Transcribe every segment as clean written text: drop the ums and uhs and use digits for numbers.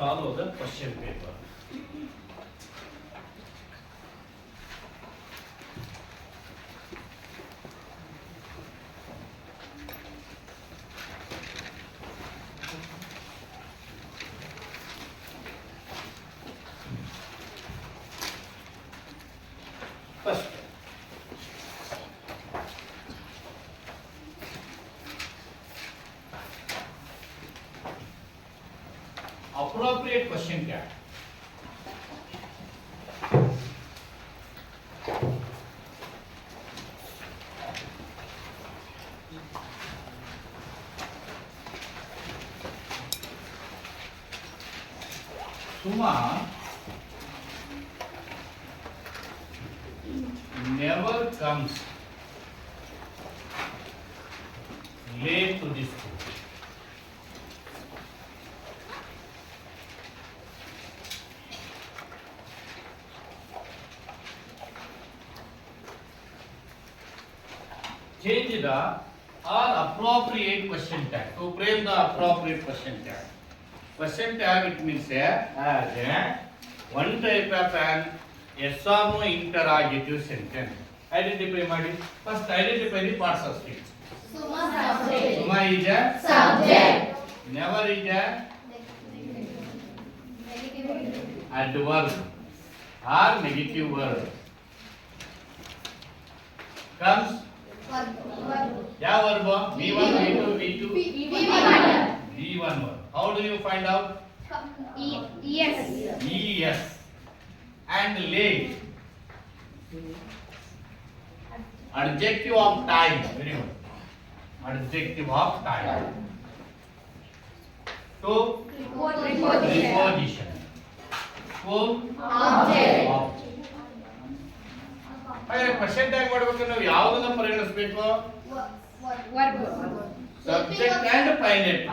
follow the question paper. First, appropriate question क्या है? Suma never comes late to the school. Change the or appropriate question tag. To frame the appropriate question tag. Question tag it means as one type of an yes or no interrogative sentence. Identify ಮಾಡಿ. First identify the parts of speech. Suma subject. Suma is a Subject. never is a Negative. adverb or negative word. Comes Verb. ಯಾವ verb? V1, V2, V2, V1. V1 verb. How do you find out? Yes. Yes. And late. Adjective of time. Very good. Adjective of time. To preposition. To Object. object. ಹಾಗಾದ್ರೆ question tag ಮಾಡಬೇಕು ನಾವು ಯಾವುದನ್ನ ಪರಿಗಣಿಸಬೇಕು? Verb. Subject and finite.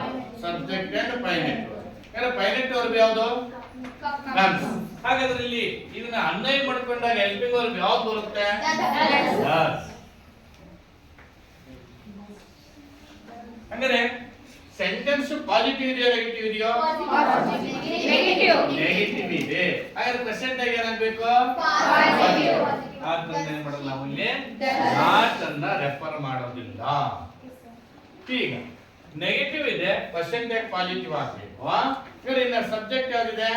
Subject and finite. ಯಾಕಂದ್ರೆ finite verb ಯಾವುದು? Comes. ಹಾಗಾದ್ರೆ ಇಲ್ಲಿ ಇದನ್ನ ಅನ್ವಯ ಮಾಡ್ಕೊಂಡಾಗ ಹೆಲ್ಪಿಂಗ್ ವರ್ಬ್ ಯಾವ್ದು ಬರುತ್ತೆ? Does. ಹಂಗಾರೆ ಸೆಂಟೆನ್ಸ್ ಪಾಸಿಟಿವ್ ಇದೆಯಾ ನೆಗೆಟಿವ್ ಇದೆಯಾ? Negative. ನೆಗೆಟಿವ್ ಇದೆ. ಹಾಗಾದ್ರೆ ಕ್ವೆಶ್ಚನ್ ಟ್ಯಾಗ್ ಏನಾಗಬೇಕು? Positive. ಆದ್ದರಿಂದ ಏನ್ ಮಾಡೋದು ನಾವು ಇಲ್ಲಿ Does. ನಾಟ್ ಅನ್ನ ರೆಫರ್ ಮಾಡೋದಿಲ್ಲ. ಈಗ ನೆಗೆಟಿವ್ ಇದೆ, ಕ್ವೆಶ್ಚನ್ ಟ್ಯಾಗ್ ಪಾಸಿಟಿವ್ ಆಗಬೇಕು. ಇದ್ರೆ ಇನ್ನ ಸಬ್ಜೆಕ್ಟ್ ಯಾವ್ದಿದೆ?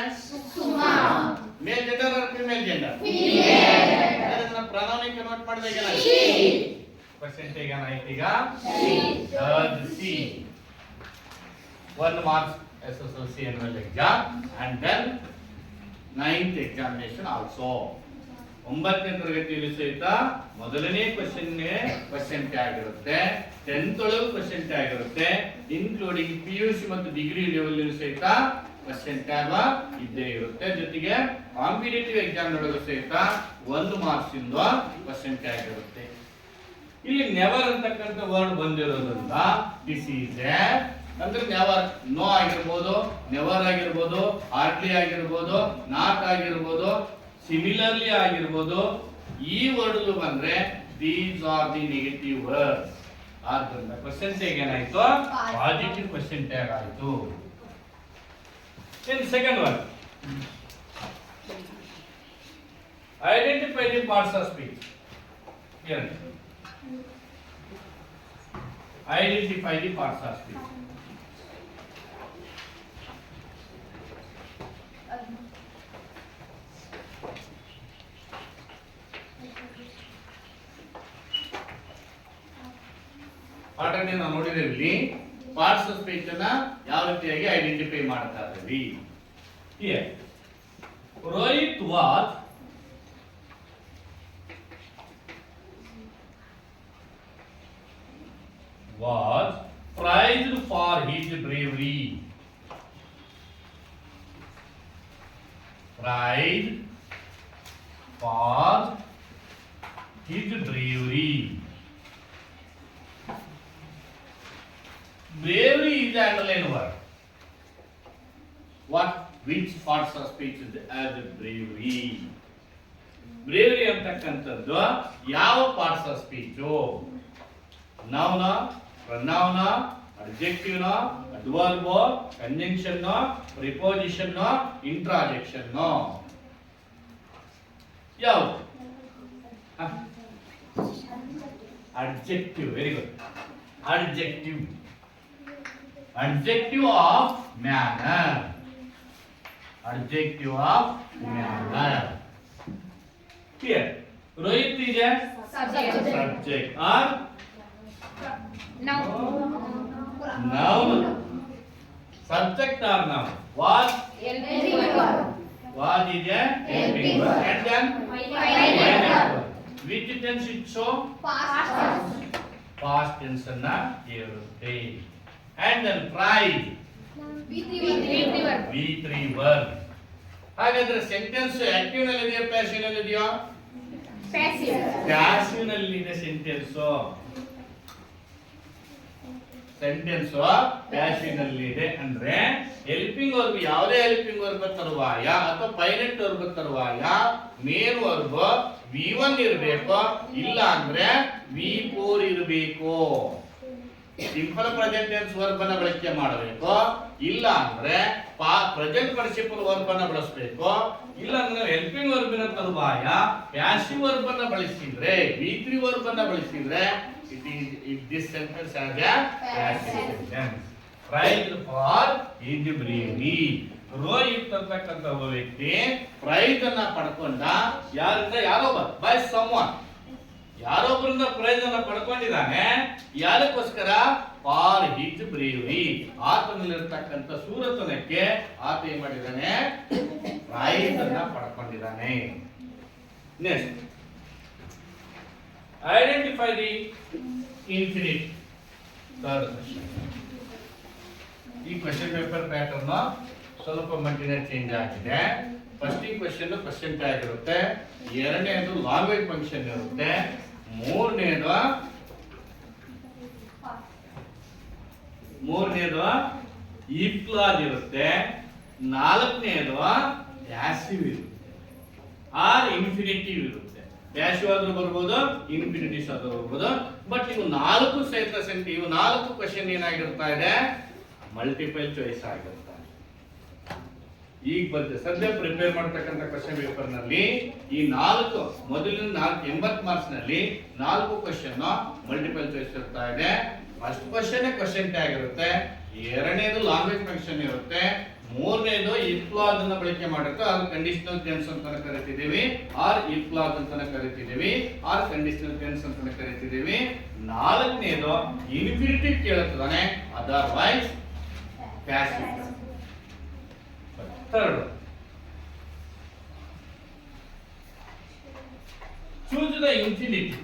Suma. Male gender or female gender? Female. ಅದನ್ನ ಪ್ರೊನೌನ್ ಕನ್ವರ್ಟ್ ಮಾಡಿದಾಗ ಏನಾಯ್ತು? She. ಕ್ವೆಶ್ಚನ್ ಟ್ಯಾಗ್ ಏನಾಯ್ತು ಈಗ? She. Does she. 1 marks SSLC annual exam and then 9th examination also. 9ನೇ ತರಗತಿಯಲ್ಲಿ ಸಹಿತ ಮೊದಲನೇ ಕ್ವೆಶ್ಚನ್ ಟ್ಯಾಗ್ ಇರುತ್ತೆ. 10th ಒಳಗೂ ಕ್ವೆಶ್ಚನ್ ಟ್ಯಾಗ್ ಇರುತ್ತೆ. ಇನ್ಕ್ಲೂಡಿಂಗ್ PUC ಮತ್ತು ಡಿಗ್ರಿ ಲೆವೆಲ್ ಸಹಿತ ಕ್ವೆಶ್ಚನ್ ಟ್ಯಾಗ್ ಇದ್ದೇ ಇರುತ್ತೆ. ಜೊತೆಗೆ ಕಾಂಪಿಟೇಟಿವ್ ಎಕ್ಸಾಮ್ ಒಳಗೂ ಸಹಿತ 1 ಮಾರ್ಕ್ಸ್ ಇಂದ ಕ್ವೆಶ್ಚನ್ ಟ್ಯಾಗ್ ಇರುತ್ತೆ. ಇಲ್ಲಿ ನೆವರ್ ಅಂತಕ್ಕಂಥ ವರ್ಡ್ ಬಂದಿರೋದ್ರಿಂದ ದಿಸ್ ಈಸ್ ಅಂದ್ರೆ ನೆವರ್ ನೋ ಆಗಿರ್ಬೋದು, ನೆವರ್ ಆಗಿರ್ಬೋದು, ಹಾರ್ಡ್ಲಿ ಆಗಿರ್ಬೋದು, ನಾಟ್ ಆಗಿರ್ಬೋದು, ಸಿಮಿಲರ್ಲಿ ಆಗಿರ್ಬೋದು. ಈ ವರ್ಡ್ ಬಂದ್ರೆ these are the negative words. ಆದ್ದರಿಂದ ಕ್ವೆಶ್ಚನ್ ಟ್ಯಾಗ್ ಏನಾಯ್ತು? ಪಾಸಿಟಿವ್ ಕ್ವೆಶ್ಚನ್ ಟ್ಯಾಗ್ ಆಯ್ತು. In second one, identify the parts of speech. Identify the parts of speech. ಪಾಠದಲ್ಲಿ ನಾವು ನೋಡಿದ್ದೀವಿ ಪಾರ್ಟ್ಸ್ ಆಫ್ ಸ್ಪೀಚ್ ಅನ್ನ ಯಾವ ರೀತಿಯಾಗಿ ಐಡೆಂಟಿಫೈ ಮಾಡ್ತಾ ಇದ್ದೀವಿ. Here, Rohit was prized for his bravery. Prized for his bravery. Bravery is the underline word. What? Which parts of speech is as bravery? Bravery ಅಂತಕ್ಕಂಥದ್ದು ಯಾವ parts of speech? Noun, pronoun, adjective no, adverb, conjunction no, preposition no, interjection no? ಯಾವುದು? Adjective. Very good. Adjective. Adjective of manner. Adjective of manner. Here, Rohit is a subject or Noun. noun. Subject or noun? Was Helping verb. was is a helping verb. And then Final verb. which tense it show? Past. Past tense ಅನ್ನ ಇರುತ್ತೆ. And then try. V3 verb. V3 verb. ಹಾಗಾದ್ರೆ sentence active ನಲ್ಲಿ ಇದೆಯಾ passive ನಲ್ಲಿ ಇದೆಯಾ? Passive. Passive ನಲ್ಲಿ ಇದೆ sentence. Sentence passive ನಲ್ಲಿ ಇದೆ ಅಂದ್ರೆ ಹೆಲ್ಪಿಂಗ್ ವರ್ಬ್, ಯಾವುದೇ ಹೆಲ್ಪಿಂಗ್ ವರ್ಬ್ ತರುವಾಯ ಅಥವಾ ಫೈನೈಟ್ ವರ್ಬ್ ತರುವಾಯ ಮೇನ್ ವರ್ಬ್ V1 ಇರಬೇಕು, ಇಲ್ಲ ಅಂದ್ರೆ V4 ಇರಬೇಕು. ಸಿಂಪಲ್ ಪ್ರೆಸೆಂಟ್ ಟೆನ್ಸ್ ವರ್ಬ್ ಅನ್ನ ಬಳಕೆ ಮಾಡಬೇಕು, ಇಲ್ಲ ಅಂದ್ರೆ ಪ್ರೆಸೆಂಟ್ ಪಾರ್ಟಿಸಿಪಲ್ ವರ್ಬ್ ಅನ್ನ ಬಳಸಬೇಕು, ಇಲ್ಲ ಅಂದ್ರೆ ಹೆಲ್ಪಿಂಗ್ ವರ್ಬ್ ನ ತರುವಾಯ ಪ್ಯಾಸಿವ್ ವರ್ಬ್ ಅನ್ನ ಬಳಸಿದ್ರೆ V3 ವರ್ಬ್ ಅನ್ನ ಬಳಸಿದ್ರೆ it this sentence as a passive sentence. Prize for his bravery. Rohit ಅಂತಕ್ಕಂಥ ಒಬ್ಬ ವ್ಯಕ್ತಿ ಪ್ರೈಸ್ ಅನ್ನ ಪಡ್ಕೊಂಡ. ಯಾರಿಂದ? ಯಾರೊಬ್ಬ, ಬೈ ಸಮ್ವನ್, ಯಾರೊಬ್ಬರಿಂದ ಪ್ರೈಸ್ ಅನ್ನ ಪಡ್ಕೊಂಡಿದ್ದಾನೆ. ಯಾರಕ್ಕೋಸ್ಕರ? For his bravery. ಆತನಲ್ಲಿರ್ತಕ್ಕಂಥ ಸೂರತನಕ್ಕೆ ಆತ ಏನ್ ಮಾಡಿದ್ದಾನೆ? ಪ್ರೈಸ್ ಅನ್ನ ಪಡ್ಕೊಂಡಿದ್ದಾನೆ. Next, identify the infinite. Third question. ಈ ಕ್ವೆಶ್ಚನ್ ಪೇಪರ್ ಪ್ಯಾಟರ್ನ್ ಸ್ವಲ್ಪ ಮಟ್ಟಿನ ಚೇಂಜ್ ಆಗಿದೆ. ಫಸ್ಟ್ ಕ್ವೆಶ್ಚನ್ ಕ್ವೆಶ್ಚನ್ ಟ್ಯಾಗ್ ಇರುತ್ತೆ, ಎರಡನೇದು ಲ್ಯಾಂಗ್ವೇಜ್ ಫಂಕ್ಷನ್ ಇರುತ್ತೆ, ಮೂರನೇದು ಇಫ್ ಕ್ಲಾಸ್ ಇರುತ್ತೆ, ನಾಲ್ಕನೇದು ಪ್ಯಾಸಿವ್ ಇರುತ್ತೆ ಆರ್ ಇನ್ಫಿನಿಟಿವ್ ಇರುತ್ತೆ. ಪ್ಯಾಸಿವ್ ಆದ್ರೂ ಬರ್ಬೋದು, ಇನ್ಫಿನಿಟಿವ್ಸ್ ಆದ್ರೂ ಬರ್ಬೋದು. ಬಟ್ ಇವು ನಾಲ್ಕು ಸಹಿತ ಇವು ನಾಲ್ಕು ಕ್ವೆಶ್ಚನ್ ಏನಾಗಿರ್ತಾ ಇದೆ? ಮಲ್ಟಿಪಲ್ ಚಾಯ್ಸ್ ಆಗಿರುತ್ತೆ. ಈಗ ಬಂದ ಸದ್ಯ ಪ್ರಿಪೇರ್ ಮಾಡತಕ್ಕಂಥ ಕ್ವೆಶ್ಚನ್ ಪೇಪರ್ ನಲ್ಲಿ ಈ ನಾಲ್ಕು ಮೊದಲಿನ 80 ಮಾರ್ಕ್ಸ್ ನಲ್ಲಿ 4 ಕ್ವೆಶ್ಚನ್ ಮಲ್ಟಿಪಲ್ ಚಾಯ್ಸ್ ಇರ್ತಾ ಇದೆ. ಫಸ್ಟ್ ಕ್ವೆಶ್ಚನ್ ಕ್ವೆಶ್ಚನ್ ಟ್ಯಾಗ್ ಇರುತ್ತೆ, ಎರಡನೇದು ಲ್ಯಾಂಗ್ವೇಜ್ ಫಂಕ್ಷನ್ ಇರುತ್ತೆ, ಮೂರನೇದು ಇಫ್ ಕ್ಲಾಸ್ ಅನ್ನ ಬಳಕೆ ಮಾಡಿರುತ್ತೆ, ಅದು ಕಂಡೀಷನಲ್ ಟೆನ್ಸ್ ಅಂತ ಕರಿತಿದ್ದೀವಿ, ಆರ್ ಇಫ್ ಕ್ಲಾಸ್ ಅಂತ ಕರಿತಿದ್ದೀವಿ, ಆರ್ ಕಂಡೀಷನಲ್ ಟೆನ್ಸ್ ಅಂತ ಕರಿತಿದ್ದೀವಿ. ನಾಲ್ಕನೇದು ಇನ್ಫಿನಿಟಿವ್ ಕೇಳುತ್ತಾನೆ, otherwise passive. Third, choose the infinity.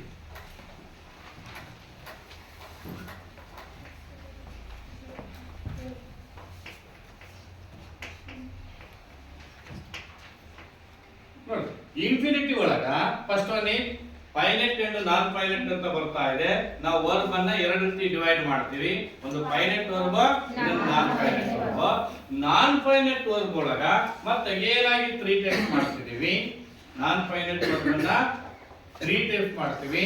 ನೋಡಿ, ಇನ್ಫಿನಿಟಿ ಒಳಗ first one finite and non finite ಅಂತ ಬರ್ತಾ ಇದೆ. ನಾವು ವರ್ಬ್ ಅನ್ನ ಎರಡು ರೀತಿ ಡಿವೈಡ್ ಮಾಡ್ತೀವಿ, ಒಂದು ಫೈನೈಟ್ ವರ್ಬ್, ಇನ್ನೊಂದು ನಾನ್ finite verb. Non finite verb ಒಳಗ ಮತ್ತೆ ಏನಾಗಿ 3 ಟೈಪ್ಸ್ ಮಾಡ್ತಿದೀವಿ. ನಾನ್ ಫೈನೈಟ್ ವರ್ಬ್ ಅನ್ನ 3 ಟೈಪ್ಸ್ ಮಾಡ್ತೀವಿ.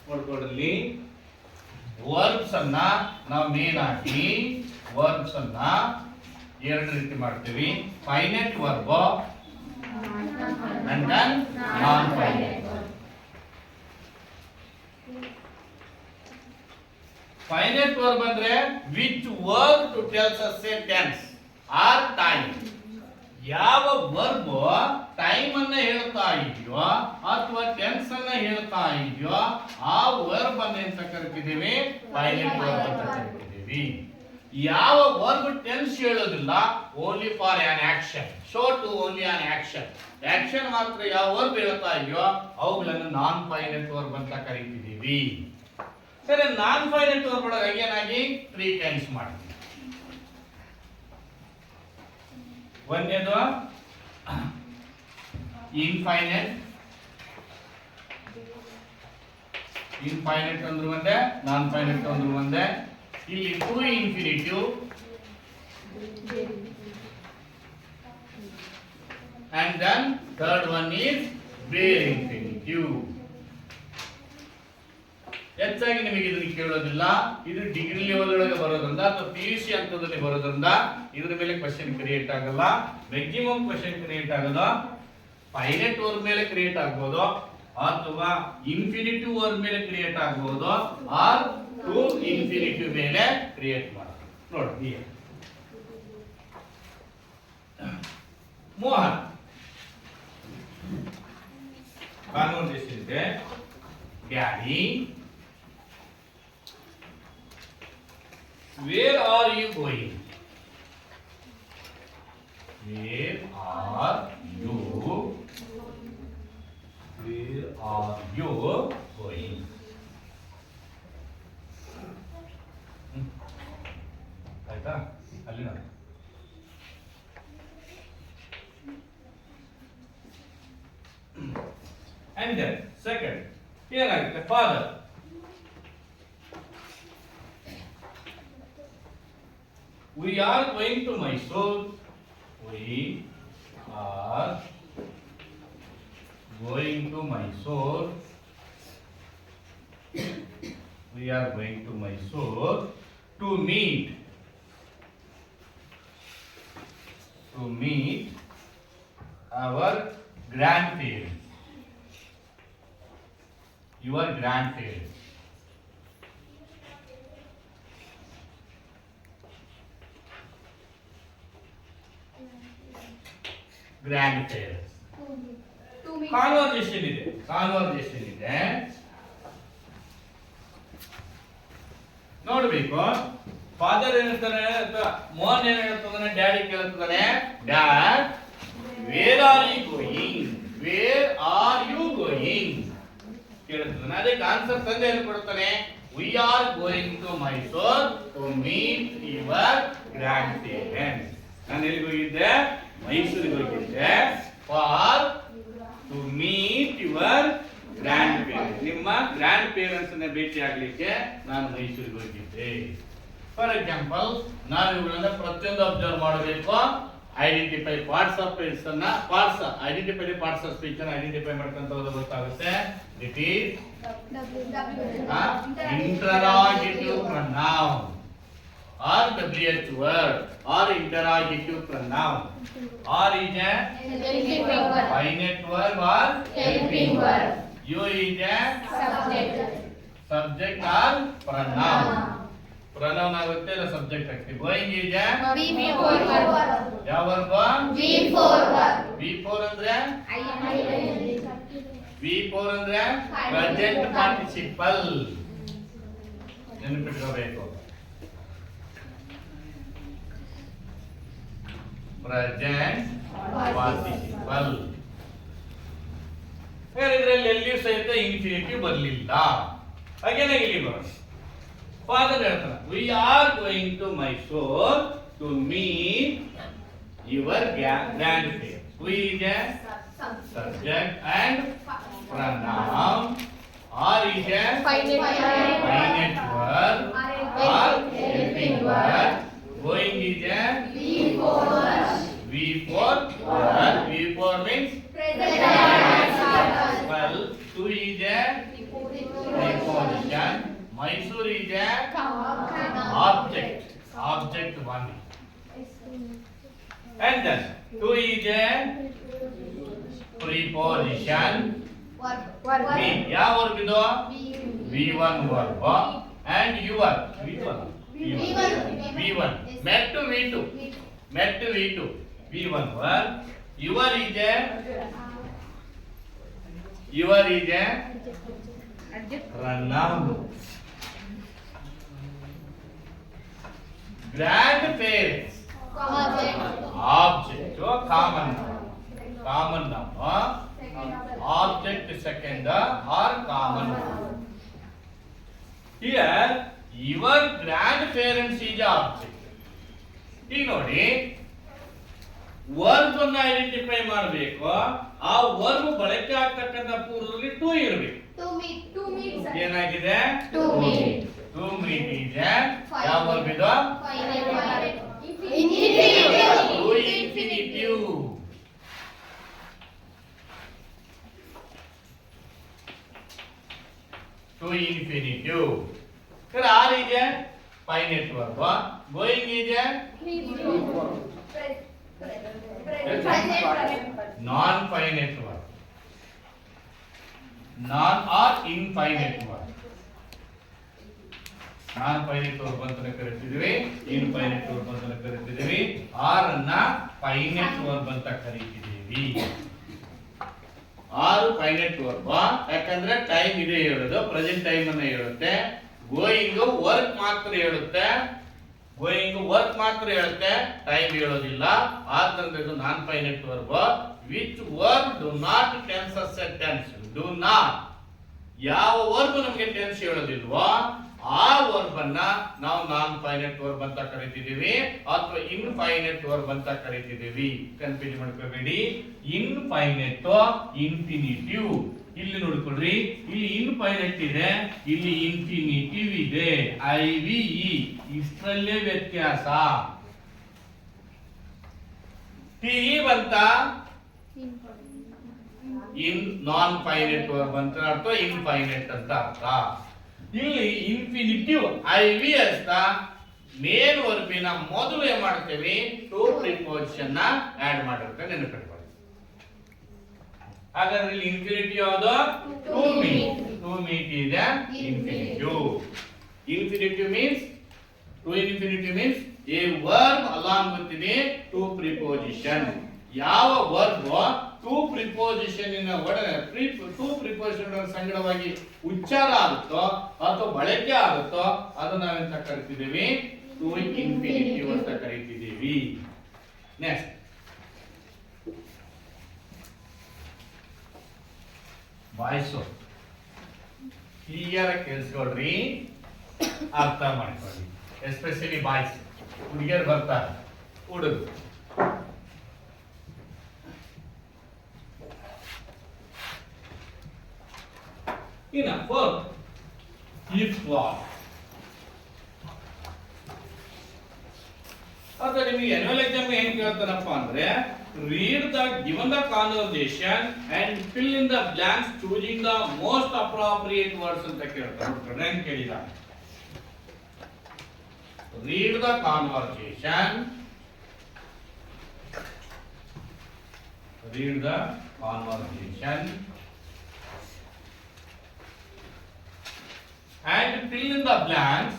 ನೋಡ್ಕೊಳ್ಳಿ, ವರ್ಬ್ಸ್ ಅನ್ನ ನಾವು ಮೇನ್ ಆಗಿ ವರ್ಬ್ಸ್ ಅನ್ನ ಎರಡು ರೀತಿ ಮಾಡ್ತೀವಿ, finite verb and then non-finite. Finite verb ಅಂದ್ರೆ which verb to tells us a tense or time. ಯಾವ ವರ್ಬ್ ಟೈಮ್ ಅನ್ನ ಹೇಳ್ತಾ ಇದೆಯೋ ಅಥವಾ ಟೆನ್ಸ್ ಅನ್ನ ಹೇಳ್ತಾ ಇದೆಯೋ ಆ ವರ್ಬ್ ಅನ್ನ ಅಂತ ಕರಿತಿದ್ದೀವಿ, ಫೈನೈಟ್ ವರ್ಬ್ ಅಂತ ಕರಿತಿದ್ದೀವಿ. ಯಾವ ವರ್ಬ್ ಟೆನ್ಸ್ ಹೇಳೋದಿಲ್ಲ, only for an action, show to only an action, action ಮಾತ್ರ ಯಾವ ವರ್ಬ್ ಹೇಳ್ತಾ ಇದೆಯೋ ಅವುಗಳನ್ನು ನಾನ್ ಫೈನೈಟ್ ವರ್ಬ್ ಅಂತ ಕರಿತಿದ್ದೀವಿ. ಸರಿ, ನಾನ್ ಫೈನೈಟ್ ವರ್ಬ್ ಒಳಗೆ ಏನಾಗಿ 3 ಟೈಮ್ಸ್ ಮಾಡ್ತೀವಿ. ಒಂದೇದು ಇನ್ಫೈನೈಟ್. ಇನ್ಫೈನೈಟ್ ಅಂದ್ರೆ ಒಂದೇ, ನಾನ್ ಫೈನೈಟ್ ಅಂದ್ರೆ ಒಂದೇ. ಇಲ್ಲಿ 2 infinitive and then third one is bare infinitive. A ಹೆಚ್ಚಾಗಿ ನಿಮಗೆ ಇದನ್ನು ಕೇಳೋದಿಲ್ಲ. ಇದು ಡಿಗ್ರಿ ಲೆವೆಲ್ ಒಳಗೆ ಬರೋದ್ರಿಂದ ಅಥವಾ PUC ಹಂತದಲ್ಲಿ ಬರೋದ್ರಿಂದ ಇದ್ರ ಮೇಲೆ ಕ್ವೆಶ್ಚನ್ ಕ್ರಿಯೇಟ್ ಆಗಲ್ಲ. ಮ್ಯಾಕ್ಸಿಮಮ್ ಕ್ವೆಶ್ಚನ್ ಕ್ರಿಯೇಟ್ ಆಗೋದು ಫೈನೈಟ್ ವರ್ಡ್ ಮೇಲೆ ಕ್ರಿಯೇಟ್ ಆಗ್ಬೋದು, ಅಥವಾ ಇನ್ಫಿನಿಟಿವ್ ವರ್ಡ್ ಮೇಲೆ ಕ್ರಿಯೇಟ್ ಆಗ್ಬೋದು, ಆರ್ ಟು ಇನ್ಫಿನಿಟಿವ್ ಮೇಲೆ ಕ್ರಿಯೇಟ್ ಮಾಡೋದು. ನೋಡಿ ಮೋಹನ್ ಕಾನ್ವರ್ಸೇಷನ್ ಇದೆ. Daddy, where are you going? Where are you? Where are you going? ಆಯ್ತಾ? ಅಲ್ಲಿ ನೋಡಿ. And then second, ಏನಾಗುತ್ತೆ? Father. We are going to Mysore. We are going to Mysore. We are going to Mysore to meet our grandparents. Your grandparents. Grandparents. Conversation ಇದೆ. ನೋಡ್ಬೇಕು. Father ಏನ್ ಹೇಳ್ತಾನೆ ಅಥವಾ ಮೋಹನ್ ಏನ್ ಹೇಳ್ತಾನೆ? ಡ್ಯಾಡಿ ಕೇಳ್ತಾನೆ, dad, where are you going? Where are you going ಕೇಳ್ತಾನೆ. ಅದಕ್ಕೆ ಆನ್ಸರ್ ತಂದೆ ಏನು ಕೊಡ್ತಾನೆ? We are going to Mysore to meet your grandparents. ನಾನು ಎಲ್ಲಿಗೆ ಹೋಗಿದ್ದೆ? ಮೈಸೂರಿಗೆ ಹೋಗಿದ್ದೆ. For to meet your grandparents, ನಿಮ್ಮ ಗ್ರ್ಯಾಂಡ್ ಪೇರೆಂಟ್ಸ್ ಅನ್ನ ಭೇಟಿ ಆಗ್ಲಿಕ್ಕೆ ನಾನು ಮೈಸೂರಿಗೆ ಹೋಗಿದ್ದೆ. ಫಾರ್ ಎಕ್ಸಾಂಪಲ್, ನಾವು ಇವುಗಳನ್ನ ಪ್ರತಿಯೊಂದು ಅಬ್ಸರ್ವ್ ಮಾಡಬೇಕು. ಐಡೆಂಟಿಫೈ ಪಾರ್ಟ್ಸ್ ಆಫ್ ಸ್ಪೀಚ್ ಅನ್ನ ಐಡೆಂಟಿಫೈ ಪಾರ್ಟ್ಸ್ ಆಫ್ ಸ್ಪೀಚ್ ಅನ್ನ ಐಡೆಂಟಿಫೈ ಮಾಡ್ಕೊಂತ ಹೋದ್ರೆ ಗೊತ್ತಾಗುತ್ತೆ. It is interrogative pronoun or WH word or interrogative pronoun, or is a finite verb or helping verb. You is a subject or pronoun. Pronoun ಆಗುತ್ತೆ ಇಲ್ಲ subject ಆಗ್ತದೆ. Going is a ಯಾವ verb? V4 ಅಂದ್ರೆ V4 ಅಂದ್ರೆ present participle. ನೆನಪಿಟ್ಕೋಬೇಕು. Present participle. ಇದರಲ್ಲಿ ಎಲ್ಲಿಯೂ ಸಹಿತ ಇನ್ಫಿನಿಟಿವ್ ಬರಲಿಲ್ಲ. ಹಾಗೇನೆ ಇಲ್ಲಿ ಬರೋದು. ಫಾದರ್ ಹೇಳ್ತಾನೆ, we are going to Mysore to meet your grandparents. We is a subject and pronoun, or is a finite verb or helping verb. Going is a V4 verb. V4 means well, to is a preposition. Mysore is a object one. And then to is a preposition. V, ಯಾವ verb ಇದು? V1 verb. and your V1 met to V2 V1 verb. Your is a pronoun. Grandparents object, so common noun. Object second or common noun. Here your grandparents is object. ಈಗ ನೋಡಿ, verb ಅನ್ನು identify ಮಾಡಬೇಕು. ಆ verb ಬಳಕೆ ಆಗ್ತಕ್ಕಂಥ ಪೂರ್ವದಲ್ಲಿ to ಇರಬೇಕು. ಏನಾಗಿದೆ? ಟು ಮೀಟ್ ಇದೆ. ಯಾವ ವರ್ಬ್ ಇದು? Infinitive. To to infinitive. Are ಇದೆ ಫೈನೈಟ್ ವರ್ಬ್, ಗೋಯಿಂಗ್ ಇದೆ non finite verb, non or infinite verb. Non finite verb ಅಂತ ಕರಿತಿದ್ವಿ, ಇನ್ಫೈನೈಟ್ ವರ್ಬ್ ಅಂತ ಕರಿತಿದ್ವಿ, ಆರ್ ಅನ್ನ ಫೈನೈಟ್ ವರ್ಬ್ ಅಂತ ಕರಿತಿದ್ದೀವಿ. ಆರು ಫೈನೈಟ್ ವರ್ಬ್ ಯಾಕಂದ್ರೆ ಟೈಮ್ ಇದೆ ಹೇಳೋದು, ಪ್ರೆಸೆಂಟ್ ಟೈಮ್ ಅನ್ನ ಹೇಳುತ್ತೆ. ಗೋಯಿಂಗ್ ವರ್ಕ್ ಮಾತ್ರ ಹೇಳುತ್ತೆ, ಗೋಯಿಂಗ್ ವರ್ಕ್ ಮಾತ್ರ ಹೇಳುತ್ತೆ, ಟೈಮ್ ಹೇಳೋದಿಲ್ಲ. ಆದ್ದರಿಂದ ಇದು non finite verb. Which verb do not tenses a tense. Do not, ಯಾವ ವರ್ಬ್ ನಮಗೆ ಟೆನ್ಸ್ ಹೇಳೋದಿಲ್ವೋ ಆ ವರ್ಬ್ ಅನ್ನ ನಾವು ನಾನ್ ಫೈನೈಟ್ ವರ್ಬ್ ಅಂತ ಕರಿತಿದ್ದೀವಿ ಅಥವಾ ಇನ್ಫೈನೈಟ್ ವರ್ಬ್ ಅಂತ ಕರಿತಿದ್ದೀವಿ. ಕನ್ಫ್ಯೂಸ್ ಮಾಡ್ಕೋಬೇಡಿ. Infinite infinitive. ಇಲ್ಲಿ ನೋಡ್ಕೊಳ್ರಿ, ಇಲ್ಲಿ ಇನ್ಫೈನೈಟ್ ಇದೆ, ಇಲ್ಲಿ ಇನ್ಫಿನಿಟಿವ್ ಇದೆ. IVE ಇಷ್ಟರಲ್ಲೇ ವ್ಯತ್ಯಾಸ. TE ಬಂತ ಇನ್ ನಾನ್ ಫೈನೈಟ್ ವರ್ಬ್ ಅಂತ ಅರ್ಥ, ಇನ್ಫೈನೈಟ್ ಅಂತ ಅರ್ಥ. ಇಲ್ಲಿ ಇನ್ಫಿನಿಟಿವ್ IV ಅಂತ ಮೇನ್ ವರ್ಬಿನ ಮೊದಲು ಏನ್ ಮಾಡ್ತೇವೆ, ಟು ಪ್ರಿಪೋಸಿಷನ್ ನ ಆಡ್ ಮಾಡಿರುತ್ತೆ, ನೆನಪಿಟ್ಕೊಳ್ಳಿ. ಹಾಗಾದ್ರೆ ಇಲ್ಲಿ ಇನ್ಫಿನಿಟಿವ್ ಯಾವುದು? To meet. ಟು ಮೀಟ್ ಇದೆ infinitive. Infinitive means, to infinitive means a verb along with the two preposition. ಯಾವ verb to preposition to preposition ಸಂಗಡವಾಗಿ ಉಚ್ಚಾರ ಆಗುತ್ತೋ ಅಥವಾ ಬಳಕೆ ಆಗುತ್ತೋ ಅದು ನಾವೆಂತ ಕರಿತಿದ್ದೀವಿ, ಟು ಇನ್ಫಿನಿಟಿವ್ ಅಂತ ಕರಿತಿದ್ದೀವಿ. ನೆಕ್ಸ್ಟ್ ವಾಯ್ಸು ಕ್ಲಿಯರ್ ಕೇಳಿಸ್ಕೊಳ್ರಿ, ಅರ್ಥ ಮಾಡ್ಕೊಳ್ಳಿ. ಎಸ್ಪೆಷಲಿ ಬಾಯ್ಸ್, ಹುಡುಗಿಯರು ಬರ್ತಾರೆ, ಹುಡುಗರು ಇನ್ನ ಫೋರ್ if clause. ಅಥವಾ ನಿಮಗೆ annual exam ಏನ್ ಕೇಳ್ತಾನಪ್ಪ ಅಂದ್ರೆ, read the given the conversation and fill in the blanks choosing the most appropriate words ಅಂತ ಕೇಳ್ತಾನೆ. ನೋಡ್ಕೊಂಡ್ರೆ ಹೆಂಗ್ ಕೇಳಿದ, read the conversation, read the conversation and fill in the blanks,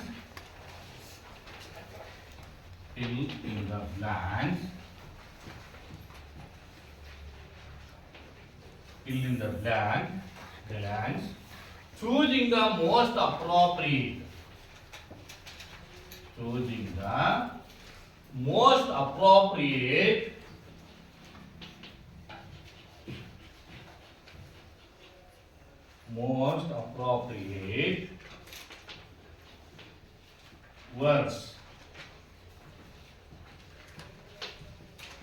fill in the blanks, fill in the blanks, choosing the most appropriate, choosing the most appropriate words.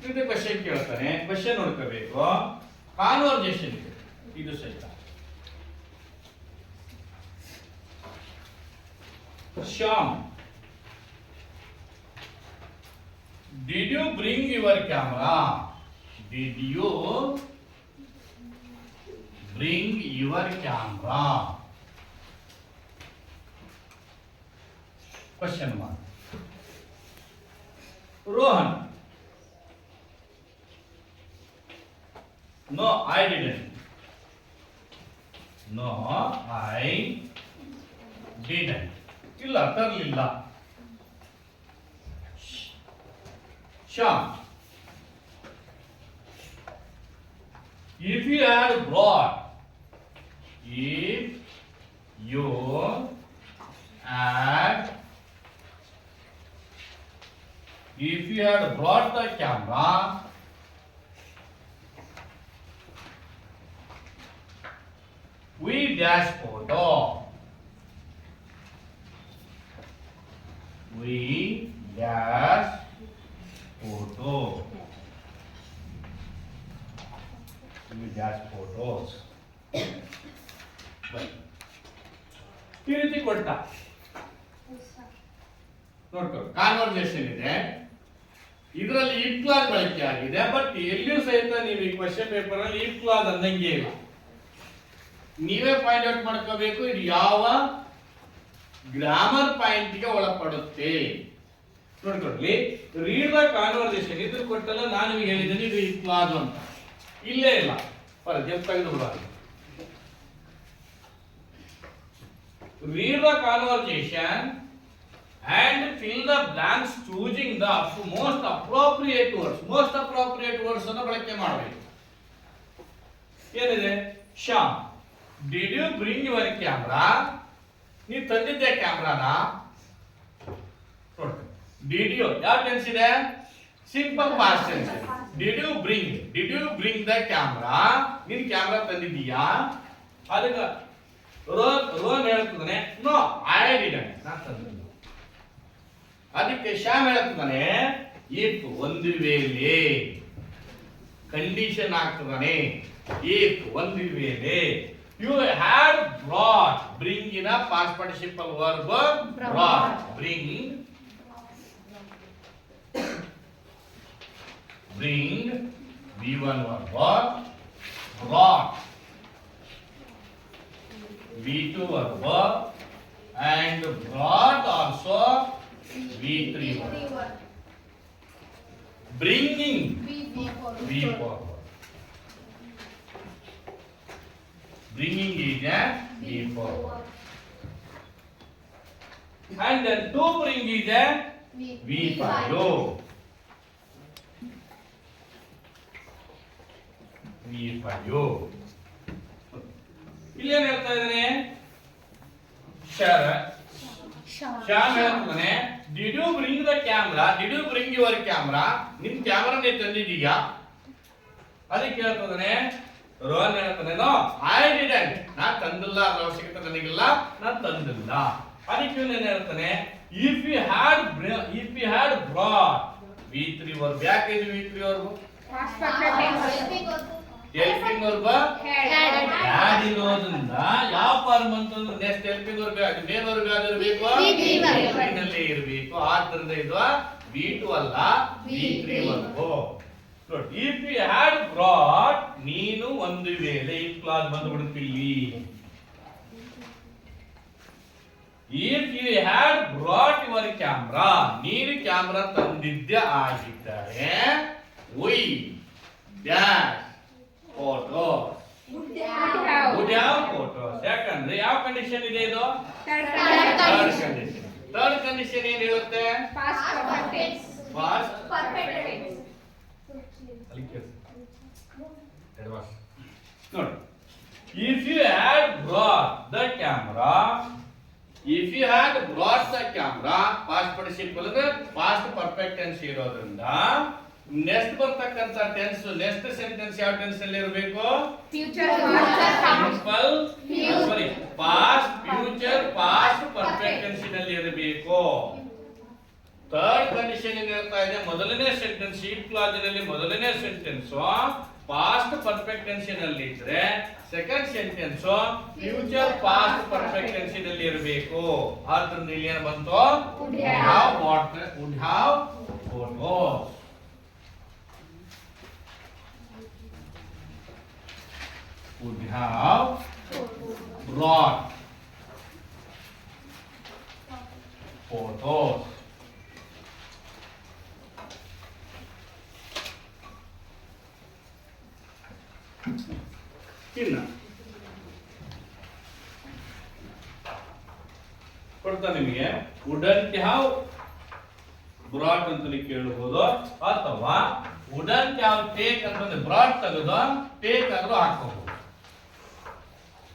ಇದು question ಕೇಳ್ತಾನೆ, question ನೋಡ್ಕೋಬೇಕು. Conversation ಇದು ಸಹಿತ. Shyam, did you bring your camera? Did you bring your camera? Question mark. Rohan, no, I didn't. No, I didn't. ಇಲ್ಲ ತರಲಿಲ್ಲ. Sham, if you had brought, if you had brought the camera, we dash photo, we dash photo, we dash photos. ಈ ರೀತಿ ಕೊಟ್ಟ ನೋಡ್ಕೊ, conversation ಇದೆ, ಇದರಲ್ಲಿ if clause ಬಳಕೆ ಆಗಿದೆ. ಬಟ್ ಎಲ್ಲಿಯೂ ಸಹಿತ ನೀವು ಈ ಕ್ವೆಶ್ಚನ್ ಪೇಪರ್ ಅಲ್ಲಿ ಇಫ್ ಕ್ಲಾಸ್ ಅಂದಂಗೆ ಇಲ್ಲ. ನೀವೇ ಪಾಯಿಂಟ್ ಔಟ್ ಮಾಡ್ಕೋಬೇಕು ಇದು ಯಾವ ಗ್ರಾಮರ್ ಪಾಯಿಂಟ್ ಗೆ ಒಳಪಡುತ್ತೆ. ನೋಡ್ಕೊಳ್ಳಿ, ರೀಡ್ ದ ಕಾನ್ವರ್ಸೇಷನ್ ಇದ್ರ ಕೊಟ್ಟಲ್ಲ, ನಾನು ನಿಮಗೆ ಹೇಳಿದ್ದೀನಿ ಇದು ಕ್ಲಾಸ್ ಅಂತ, ಇಲ್ಲೇ ಇಲ್ಲ ತೆಗೆದು ಬಿಡೋದು. Read the conversation and fill the blanks choosing the most appropriate words. Most appropriate words ಅನ್ನು ಬಳಕೆ ಮಾಡಬೇಕು. ಏನಿದೆ? Shyam, did you bring your camera? ನೀ ತಂದಿದ್ದೆ ಕ್ಯಾಮ್ರಾನ? ನೋಡಿ, did you ಯಾವ ಟೆನ್ಸ್ ಇದೆ? Simple past tense. did you bring the camera? ನೀನು camera ತಂದಿದ್ದೀಯಾ? ಅದಕ್ಕೆ ರೋಹನ್ ಹೇಳ್ತಾನೆ ನೋ ಐ ಡಿಡಂಟ್, ನಾನು ತಂದಿಲ್ಲ. ಅದಕ್ಕೆ ಶ್ಯಾಮ್ ಹೇಳ್ತಾನೆ ಇಫ್ ಒಂದು ವೇಳೆ, ಕಂಡೀಷನ್ ಆಗ್ತದಾನೆ ಇಫ್ ಒಂದು ವೇಳೆ you had brought, bring in past participle verb brought, bring V1 verb brought, V2 verb and brought also V3 verb. Bringing V4 verb. Bringing is a V4 verb. And then to bring is a V5. V5. ಇಲ್ಲಿ ಏನ್ ಹೇಳ್ತಾ ಇದ್ದಾನೆ? ಶ್ಯಾಮ್ ಹೇಳ್ತಾನೆ did you bring the camera, did you bring your camera, ನಿಮ್ ಕ್ಯಾಮ್ರಾನೇ ತಂದಿದ್ದೀಯಾ? ಅದಕ್ಕೆ ಹೇಳ್ತಾನೆ ರೋಹನ್ ಹೇಳ್ತಾನೆ ನೋ ಐ ಡಿಡಂಟ್, ನಾ ತಂದಿಲ್ಲ, ಅವಶ್ಯಕತೆ ನನಗಿಲ್ಲ, ನಾನು ತಂದಿಲ್ಲ. ಅದಕ್ಕೆ ಇವನು ಏನ್ ಹೇಳ್ತಾನೆ if you had brought, V3 verb. ಯಾಕೆ ಇದು V3 verb? Helping verb had ಇರೋದ್ರಿಂದ ಯಾವ ಫಾರ್ಮ್ ಅಂತಂದ್ರೆ next helping verb main verb ಯಾವ್ದಿರಬೇಕು? ನಲ್ಲಿ ಇರಬೇಕು. ಆದ್ದರಿಂದ ಇದು V2 ಅಲ್ಲ, V3 ವರ್ಬ್. ನೋಡಿ, ಇಫ್ ಯು ಹ್ಯಾಡ್ ಬ್ರಾಟ್, ನೀನು ಒಂದು ವೇಳೆ ಈ ಕ್ಲಾಸ್ ಬಂದು ಬಿಡುತ್ತಿಲ್ಲಿ. If you had brought your camera, ನೀನು ಕ್ಯಾಮ್ರಾ ತಂದಿದ್ದೆ ಆಗಿದ್ದರೆ we dash photos would have photos. ಯಾಕಂದ್ರೆ ಯಾವ ಕಂಡೀಷನ್ ಇದೆ ಇದು? Third condition. ಥರ್ಡ್ ಕಂಡೀಷನ್ ಏನು ಹೇಳುತ್ತೆ? Past perfect tense. ನೋಡಿ, if you had brought the camera, if you had brought the camera, past participle ಅಂದ್ರೆ ಪಾಸ್ಟ್ ಪರ್ಫೆಕ್ಟ್ ಟೆನ್ಸ್ ಇರೋದ್ರಿಂದ next ಬರ್ತಕ್ಕಂತ tense, next sentence ಯಾವ ಟೆನ್ಸ್ ಅಲ್ಲಿ ಇರಬೇಕು? Past future past perfect tense ನಲ್ಲಿ ಇರಬೇಕು. ಥರ್ಡ್ ಕಂಡೀಷನ್ ಏನ್ ಹೇಳ್ತಾ ಇದೆ? ಮೊದಲನೇ ಸೆಂಟೆನ್ಸ್ ಈ ಕ್ಲಾಸ್ ನಲ್ಲಿ ಮೊದಲನೇ ಸೆಂಟೆನ್ಸ್ ಪಾಸ್ಟ್ ಪರ್ಫೆಕ್ಟ್ ಟೆನ್ಸ್ ನಲ್ಲಿ ಇದ್ರೆ second sentence future past perfect tense ನಲ್ಲಿ ಇರಬೇಕು. ಆದ್ದರಿಂದ ಇಲ್ಲಿ ಏನು ಬಂತು? would have photos. Would have brought photos. ಇನ್ನು ಕೊಡ್ತಾ ನಿಮಗೆ wouldn't have brought ಅಂತ ಕೇಳಬಹುದು, ಅಥವಾ wouldn't have take ಅಂತಂದ್ರೆ brought ತೆಗೆದು take ಆದ್ರೂ ಹಾಕಬಹುದು.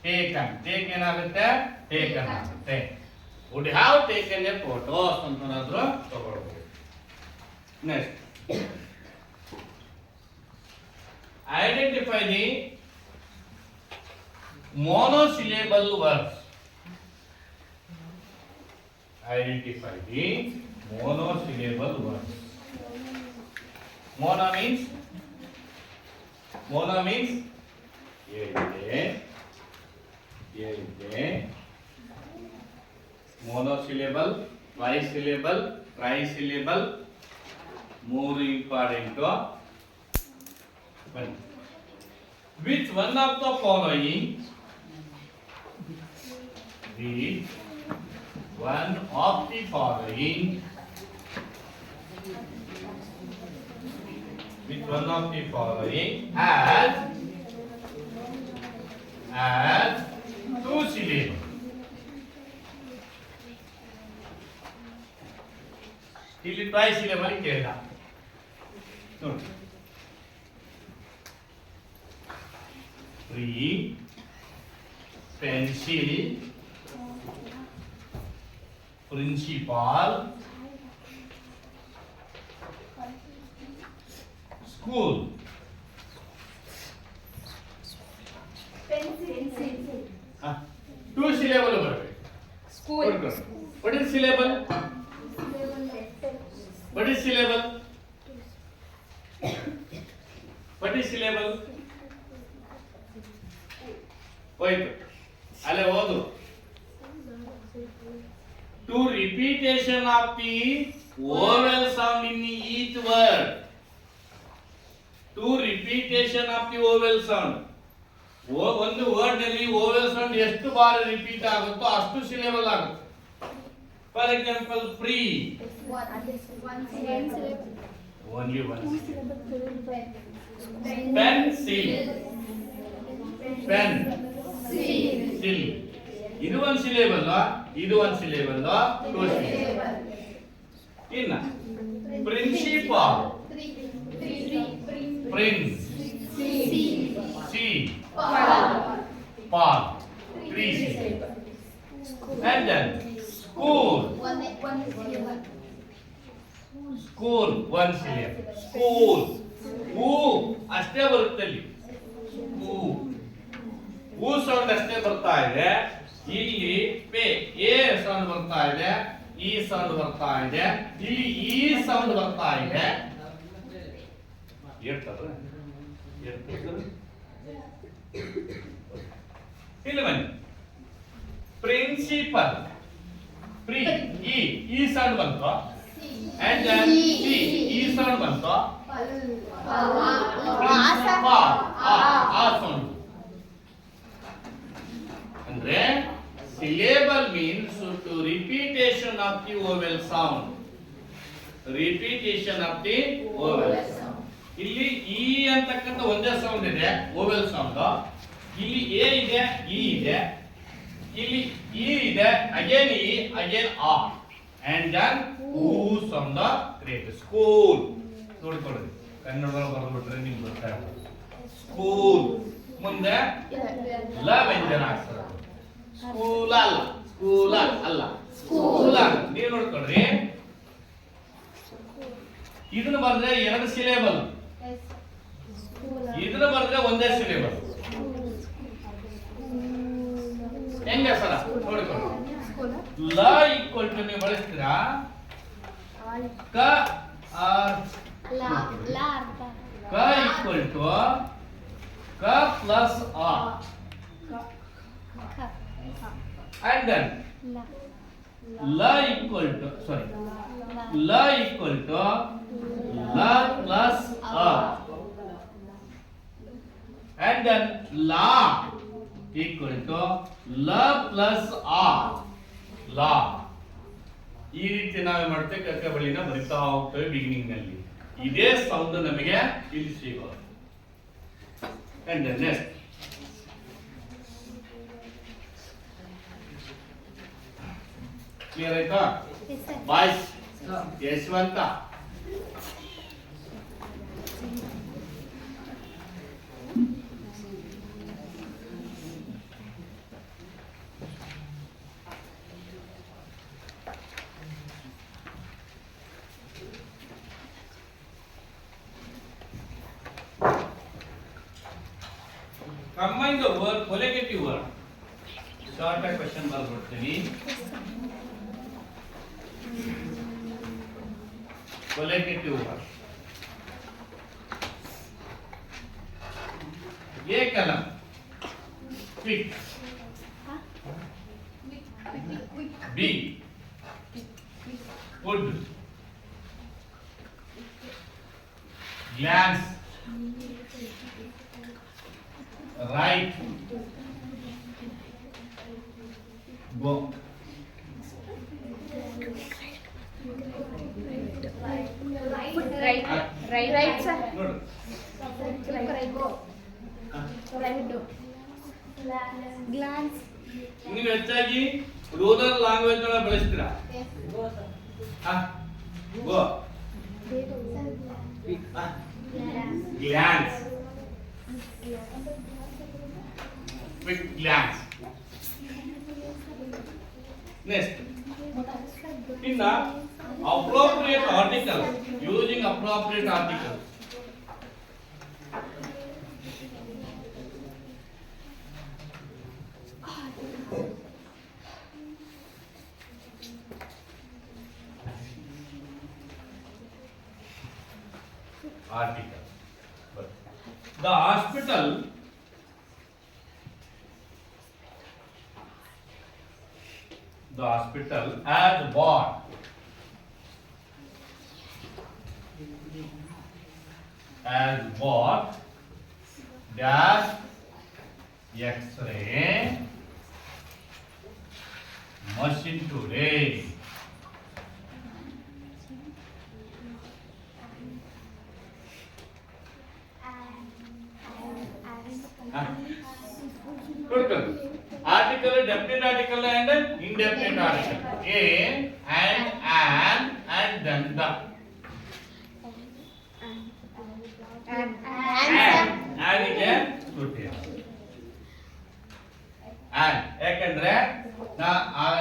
ಟೇಕ್ ಏನಾಗುತ್ತೆ? ಟೇಕನ್ ಆಗುತ್ತೆ. would have taken a photos ಅಂತನಾದ್ರೂ ತಗೊಳ್ಬಹುದು. Next, identify the monosyllable words. Identify the monosyllable words. Mono means monosyllable, bisyllable, trisyllable, more important. Which one of the following Read one of the following. Which one of the following as two syllables? ಇಲ್ಲಿ try syllable ಕೇಳಿದ ನೋಡಿ. Tree, pencil, principal, school. Two syllable ಬರಬೇಕು. School. What is syllable? What is syllable? What is syllable? ಹೋಯ್ತು ಅಲ್ಲೇ ಓದು. To repetition of the vowel sound in each word. To repetition of the vowel sound. ಒಂದು word ನಲ್ಲಿ vowel sound ಎಷ್ಟು ಬಾರಿ repeat ಆಗುತ್ತೋ ಅಷ್ಟು ಸಿಲೆಬಲ್ ಆಗುತ್ತೆ. For example free, only one syllable. Pencil, pen, sil. ಇದು ಒಂದು ಸಿಲೆಬಲ್, ಇದು ಒಂದು ಸಿಲೆಬಲ್, ಟೂ ಸಿಲೆಬಲ್. ಇನ್ನ principal, prince, ci, pal, three syllable. And then school, school, one syllable. School, ಊ ಅಷ್ಟೇ ಬರುತ್ತೆ ಅಲ್ಲಿ. ಊ ಸೌಂಡ್ ಅಷ್ಟೇ ಬರ್ತಾ ಇದೆ. ಇಲ್ಲಿ ಪೆ ಎ ಸೌಂಡ್ ಬರ್ತಾ ಇದೆ, ಈ ಸೌಂಡ್ ಬರ್ತಾ ಇದೆ, ಇಲ್ಲಿ ಈ ಸೌಂಡ್ ಬರ್ತಾ ಇದೆ. ಇಲ್ಲಿ ಬನ್ನಿ. ಪ್ರಿನ್ಸಿಪಲ್, ಪ್ರಿ ಈ ಸೌಂಡ್ ಬಂತು, ಅಂಡ್ ಸಿ ಈ ಸೌಂಡ್ ಬಂತು, ಪ್ರಿನ್ಸಿಪಾಲ್ ಆ ಸೌಂಡ್. ಅಂದ್ರೆ syllable means to repetition of the vowel sound. Repetition of the vowel sound. ಇಲ್ಲಿ ಈ ಅಂತಕ್ಕಂಥ ಒಂದೇ ಸೌಂಡ್ ಇದೆ, vowel sound. ಇಲ್ಲಿ ಎ ಇದೆ, ಇ ಇದೆ, ಇಲ್ಲಿ ಇ ಇದೆ, ಅಗೇನ್ ಇ, ಅಗೇನ್ ಆ, and then ಊ sound create. School ನೋಡ್ಕೊಳ್ಳಿ, ಕನ್ನಡದಲ್ಲಿ ಬರೆದ್ಬಿಟ್ರೆ ನಿಮ್ಗೆ ಗೊತ್ತಾಗುತ್ತೆ. ಸ್ಕೂಲ್ ಮುಂದೆ ಲ ವ್ಯಂಜನ ಅಕ್ಷರ. ಸ್ಕೂಲ್ ಅಲ್ಲ, ಸ್ಕೂಲ್ ಅಲ್ಲ, ಸ್ಕೂಲ್ ನೀವು ನೋಡ್ಕೊಳ್ರಿ. ಇದನ್ನ ಬರೆದ್ರೆ ಎರಡು ಸಿಲೆಬಲ್, ಇದನ್ನ ಬರೆದ್ರೆ ಒಂದೇ ಸಿಲೆಬಲ್. ಹೆಂಗೆ ಸರ ನೋಡ್ಕೊಳ್ಳಿ. ಲ ಈಕ್ವಲ್ ಟು ನೀವು ಬಳಸ್ತೀರಾ ಕ ಈಕ್ವಲ್ ಟು ಕ ಪ್ಲಸ್ ಆ, and then la equal to la equal to la plus a, and then la equal to la plus a, la. ಈ ರೀತಿ ನಾವೇ ಮಾಡ್ತೇವೆ, ಕಕ್ಕ ಬಳಿನ ಬರಿತಾ ಹೋಗ್ತೇವೆ. ಬಿಗಿನಿಂಗ್ ನಲ್ಲಿ ಇದೇ ಸೌಂಡ್ ನಮಗೆ ಇಲ್ಲಿ ಸಿಗೋದು. and then next ಕ್ಲಿಯರ್ ಆಯ್ತಾ? Boys Yashwant, combine the word collocative word. Short question ಬರ್ಬಿಡ್ತೀನಿ. collocative word. A column quick, B wood, glance, right, go. Right. Right, sir. ನೋಡು. Glance. ನೀವು ಹೆಚ್ಚಾಗಿ ರೂರಲ್ ಲ್ಯಾಂಗ್ವೇಜ್ ಒಳಗೆ ಬಳಸ್ತೀರಾ? ಗೋ. ಗ್ಲಾನ್ಸ್. Quick glance. Next. ಇನ್ನ appropriate articles. Using appropriate articles. Article. The hospital has bought dash X-ray machine today. Article, definite article and indefinite article. A and an and then the. And ಗೆ ಸುಟ್ಟಿ. And ಯಾಕಂದ್ರೆ ನಾ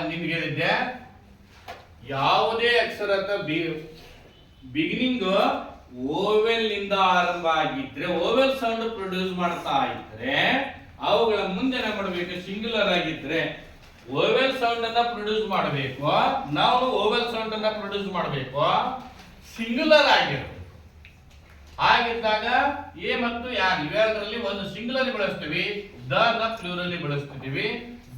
ನಿಮ್ಗೆ ಹೇಳಿದ್ದೆ ಯಾವುದೇ ಅಕ್ಷರದ beginning vowel ನಿಂದ ಆರಂಭ ಆಗಿದ್ರೆ ಓವೆಲ್ ಸೌಂಡ್ ಪ್ರೊಡ್ಯೂಸ್ ಮಾಡ್ತಾ ಇದ್ರೆ ಅವುಗಳ ಮುಂದೆ ನಾವು ಮಾಡಬೇಕು ಸಿಂಗುಲರ್ ಆಗಿದ್ರೆ ಓವೆಲ್ ಸೌಂಡ್ ಅನ್ನ ಪ್ರೊಡ್ಯೂಸ್ ಮಾಡಬೇಕು. ನಾವು ಓವೆಲ್ ಸೌಂಡ್ ಅನ್ನ ಪ್ರೊಡ್ಯೂಸ್ ಮಾಡಬೇಕು ಸಿಂಗುಲರ್ ಆಗಿರಬೇಕು. ಹಾಗಿದ್ದಾಗ ಎ ಮತ್ತು ಯಾನ್ ಇವೆರಡರಲ್ಲಿ ಒಂದು ಸಿಂಗುಲರ್ ಬಳಸ್ತೀವಿ, ದ ನ ಪ್ಲೂರಲ್ ಬಳಸ್ತಿದೀವಿ,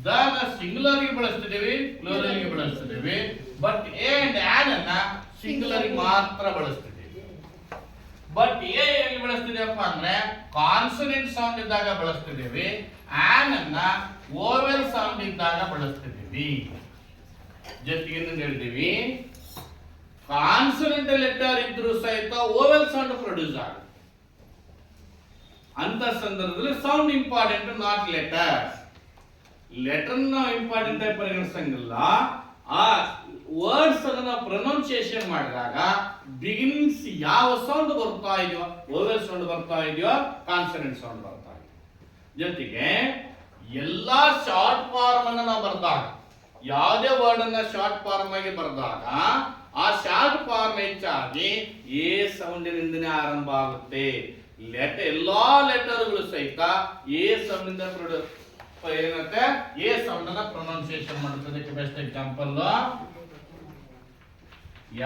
ದ ನ ಸಿಂಗುಲರ್ ಬಳಸ್ತಿದೀವಿ, ಪ್ಲೂರಲ್ ಬಳಸ್ತಿದೀವಿ. ಬಟ್ ಎ ಅಂಡ್ ಆನ್ ಅನ್ನ ಸಿಂಗುಲರ್ ಮಾತ್ರ ಬಳಸ್ತಿದೀವಿ. ಬಟ್ ಎ ಎಲ್ಲಿ ಬಳಸ್ತಿದೀವಪ್ಪ ಅಂದ್ರೆ ಕಾನ್ಸನೆಂಟ್ ಸೌಂಡ್ ಇದ್ದಾಗ ಬಳಸ್ತಿದೀವಿ, ಆನ್ ಅನ್ನ ಓವೆಲ್ ಸೌಂಡ್ ಇದ್ದಾಗ ಬಳಸ್ತಿದೀವಿ. ಜೊತೆಗೆ ಏನು ಹೇಳ್ತೀವಿ, ಕಾನ್ಸನೆಂಟ್ ಲೆಟರ್ ಇದ್ರೂ ಸಹಿತ ಓವೆಲ್ ಸೌಂಡ್ ಪ್ರೊಡ್ಯೂಸ್ ಆಗುತ್ತೆ. ಅಂತ ಸಂದರ್ಭದಲ್ಲಿ sound important, not letter. Letter ನಾವು ಇಂಪಾರ್ಟೆಂಟ್ ಆಗಿ ಪರಿಗಣಿಸಂಗಿಲ್ಲ. ಆ ವರ್ಡ್ಸ್ ಅನ್ನ ನಾವು ಪ್ರೊನೌನ್ಸಿಯೇಷನ್ ಮಾಡಿದಾಗ ಬಿಗಿನಿಂಗ್ಸ್ ಯಾವ ಸೌಂಡ್ ಬರ್ತಾ ಇದೆಯೋ, ಓವೆಲ್ ಸೌಂಡ್ ಬರ್ತಾ ಇದೆಯೋ, ಕಾನ್ಸನೆಂಟ್ ಸೌಂಡ್ ಬರ್ತಾ ಇದೆಯೋ. ಜೊತೆಗೆ ಎಲ್ಲಾ ಶಾರ್ಟ್ ಫಾರ್ಮ್ ಅನ್ನ ನಾವು ಬರೆದಾಗ, ಯಾವುದೇ ವರ್ಡ್ ಅನ್ನ ಶಾರ್ಟ್ ಫಾರ್ಮ್ ಆಗಿ ಬರೆದಾಗ ಆ ಶಾರ್ಟ್ ಫಾರ್ಮ್ ಹೆಚ್ಚಾಗಿ ಎ ಸೌಂಡಿನಿಂದನೇ ಆರಂಭ ಆಗುತ್ತೆ. ಎಲ್ಲಾ ಲೆಟರ್ಗಳು ಸಹಿತ ಎ ಸೌಂಡ್ ಇಂದ ಏನಂತೆ ಎ ಸೌಂಡ್ ಅನ್ನ ಪ್ರೊನೌನ್ಸಿಯೇಷನ್ ಮಾಡುತ್ತದೆ. Best example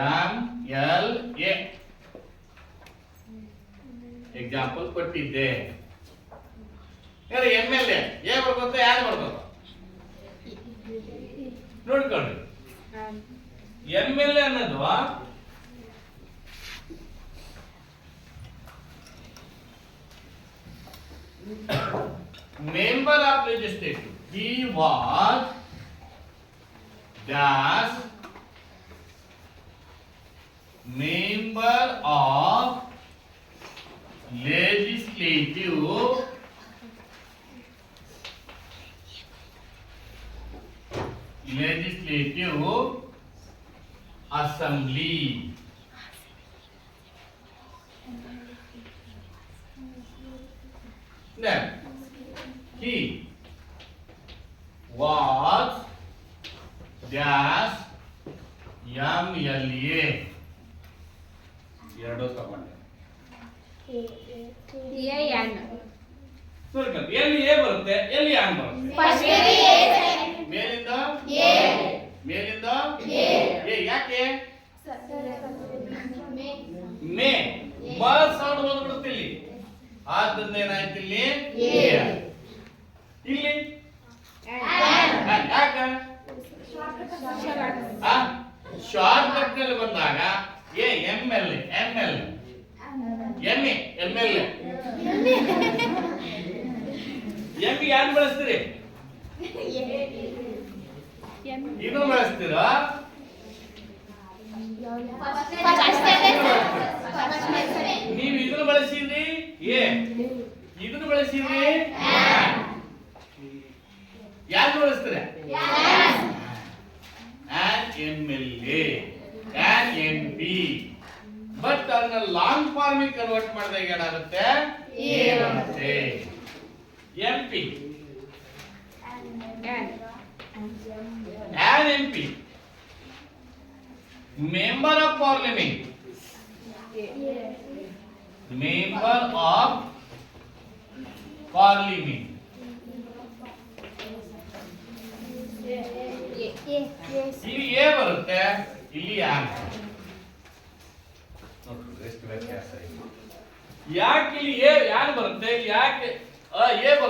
M L A example ಕೊಟ್ಟಿದ್ದೆ. ಎಂ ಎಲ್ ಎ ಬರ್ಬೋದು, ಯಾರು ಬರ್ಬೋದು ನೋಡ್ಕೊಳ್ಳಿ. ಎಂ ಎಲ್ ಎ ಅನ್ನೋದು member of legislature. He was dash member of legislative assembly. Then he was dash MLA. ಎರಡು ತಗೊಂಡೆ. ನೋಡಿ ಎಲ್ಲಿ ಎ ಬರುತ್ತೆ, ಎಲ್ಲಿ ಆನ್ ಬರುತ್ತೆ. ಮೇಲಿಂದ ಮೇಲಿಂದ ಎ. ಯಾಕೆ ಮೇ ಮ ಸೌಂಡ್ ಬಂದ್ಬಿಡುತ್ತೆ ಇಲ್ಲಿ. ಆದ್ದರಿಂದ ಏನಾಯ್ತು ಇಲ್ಲಿ ಇಲ್ಲಿ ಯಾಕ ಶಾರ್ಟ್ ಕಟ್ ನಲ್ಲಿ ಬಂದಾಗ A M L M L M M L M ಯಾರು ಬಳಸ್ತೀರಿ? ಇದನ್ನು ಬಳಸ್ತೀರಾ ನೀವು ಇದನ್ನು ಬಳಸಿದ್ರಿ ಎ ಇದನ್ನು ಬಳಸಿದ್ರಿ ಯಾರು ಬಳಸ್ತೀರ MLA MP ಬಟ್ ಅದನ್ನ ಲಾಂಗ್ ಫಾರ್ಮ್ ಕನ್ವರ್ಟ್ ಮಾಡಿದಾಗ ಏನಾಗುತ್ತೆ ಎ ಬರುತ್ತೆ MP an MP member of parliament member of parliament ಇಲ್ಲಿ ಎ ಬರುತ್ತೆ ಇಲ್ಲಿ ಆನ್ ನೋಡ್ರಿ ಎಷ್ಟು ವ್ಯತ್ಯಾಸ ಇದೆ ಯಾಕೆ ಇಲ್ಲಿ ಎ ಯಾರು ಬರುತ್ತೆ ಯಾಕೆ ಎ ಬರುತ್ತೆ